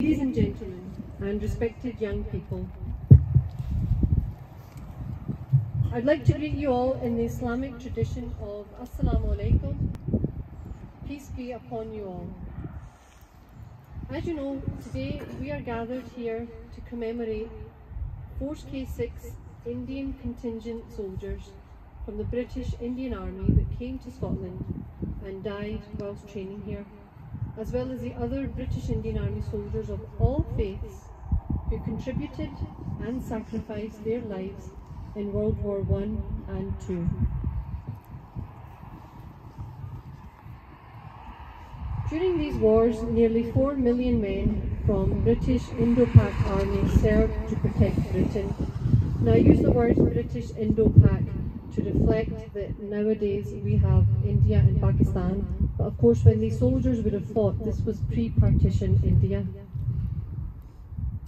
Ladies and gentlemen, and respected young people, I'd like to greet you all in the Islamic tradition of Assalamu alaikum, peace be upon you all. As you know, today we are gathered here to commemorate Force K6 Indian contingent soldiers from the British Indian Army that came to Scotland and died whilst training here, as well as the other British Indian Army soldiers of all faiths who contributed and sacrificed their lives in World War I and II. During these wars, nearly 4 million men from British Indo-Pak Army served to protect Britain. Now I use the word British Indo-Pak to reflect that nowadays we have India and Pakistan, but of course when these soldiers would have fought, this was pre-partition India.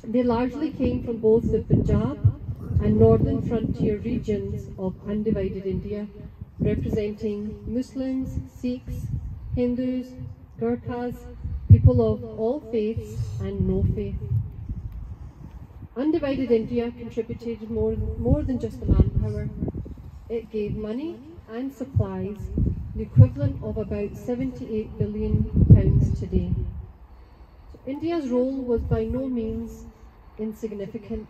They largely came from both the Punjab and northern frontier regions of undivided India, representing Muslims, Sikhs, Hindus, Gurkhas, people of all faiths and no faith. Undivided India contributed more than just the manpower. It gave money and supplies, the equivalent of about £78 billion today. So India's role was by no means insignificant.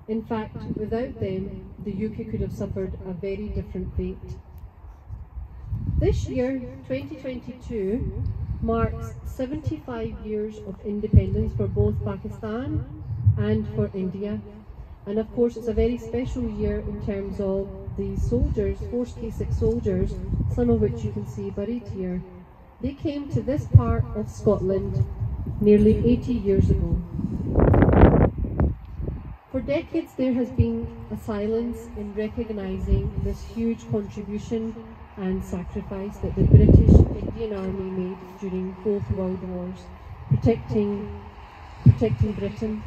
In fact, without them, the UK could have suffered a very different fate. This year, 2022, marks 75 years of independence for both Pakistan and for India. And of course, it's a very special year in terms of the soldiers, Force K6 soldiers, some of which you can see buried here. They came to this part of Scotland nearly 80 years ago. For decades, there has been a silence in recognising this huge contribution and sacrifice that the British Indian Army made during both World Wars, protecting Britain,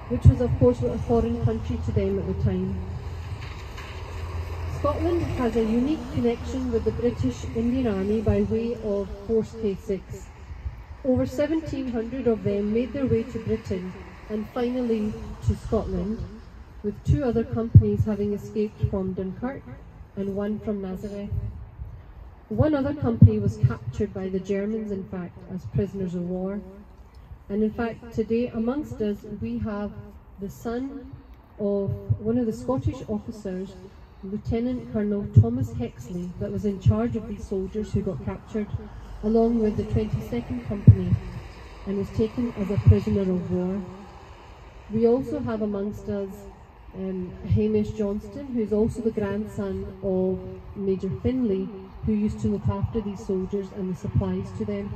which was of course a foreign country to them at the time. Scotland has a unique connection with the British Indian Army by way of Force K6. Over 1,700 of them made their way to Britain and finally to Scotland, with 2 other companies having escaped from Dunkirk and 1 from Nazareth. 1 other company was captured by the Germans, in fact, as prisoners of war. And in fact, today amongst us, we have the son of one of the Scottish officers, Lieutenant Colonel Thomas Hexley, that was in charge of these soldiers who got captured, along with the 22nd Company, and was taken as a prisoner of war. We also have amongst us Hamish Johnston, who is also the grandson of Major Finlay, who used to look after these soldiers and the supplies to them.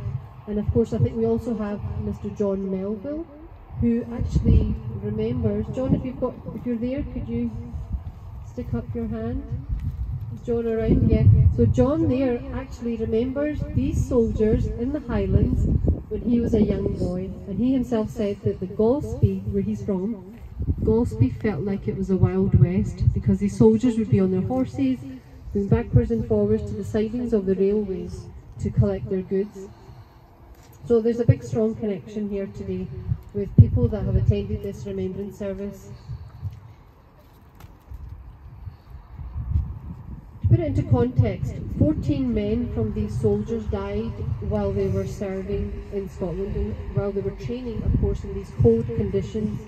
And of course, I think we also have Mr. John Melville, who actually remembers. John, if you're there, could you stick up your hand? Is John around? Yeah. So John there actually remembers these soldiers in the Highlands when he was a young boy, and he himself said that the Gillespie, where he's from, Gillespie felt like it was a Wild West, because these soldiers would be on their horses, going backwards and forwards to the sidings of the railways to collect their goods. So there's a big strong connection here today with people that have attended this remembrance service. To put it into context, 14 men from these soldiers died while they were serving in Scotland, and while they were training, of course, in these cold conditions.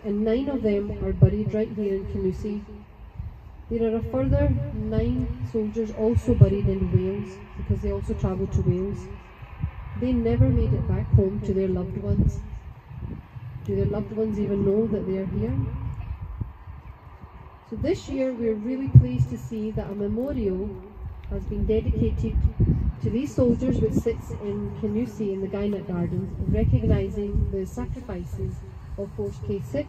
And 9 of them are buried right here in Kingussie. There are a further 9 soldiers also buried in Wales, because they also travelled to Wales. They never made it back home to their loved ones. Do their loved ones even know that they are here? So this year we're really pleased to see that a memorial has been dedicated to these soldiers, which sits in Kingussie in the Guynock Gardens, recognising the sacrifices of Force K6,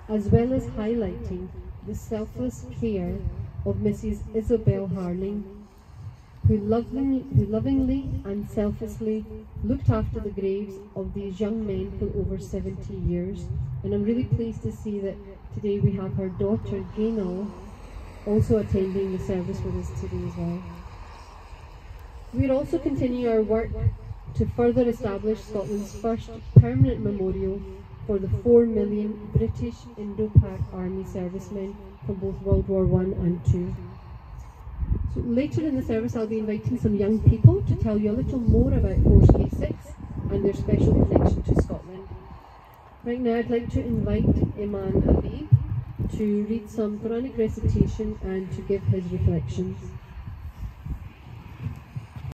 as well as highlighting the selfless care of Mrs. Isabel Harling, who lovingly and selflessly looked after the graves of these young men for over 70 years. And I'm really pleased to see that today we have her daughter Gaynell also attending the service with us today as well. We'll also continue our work to further establish Scotland's first permanent memorial for the 4 million British Indo-Pak Army servicemen from both World War I and II. So later in the service I'll be inviting some young people to tell you a little more about Force K6 and their special connection to Scotland. Right now I'd like to invite Imam Habib to read some Quranic recitation and to give his reflections.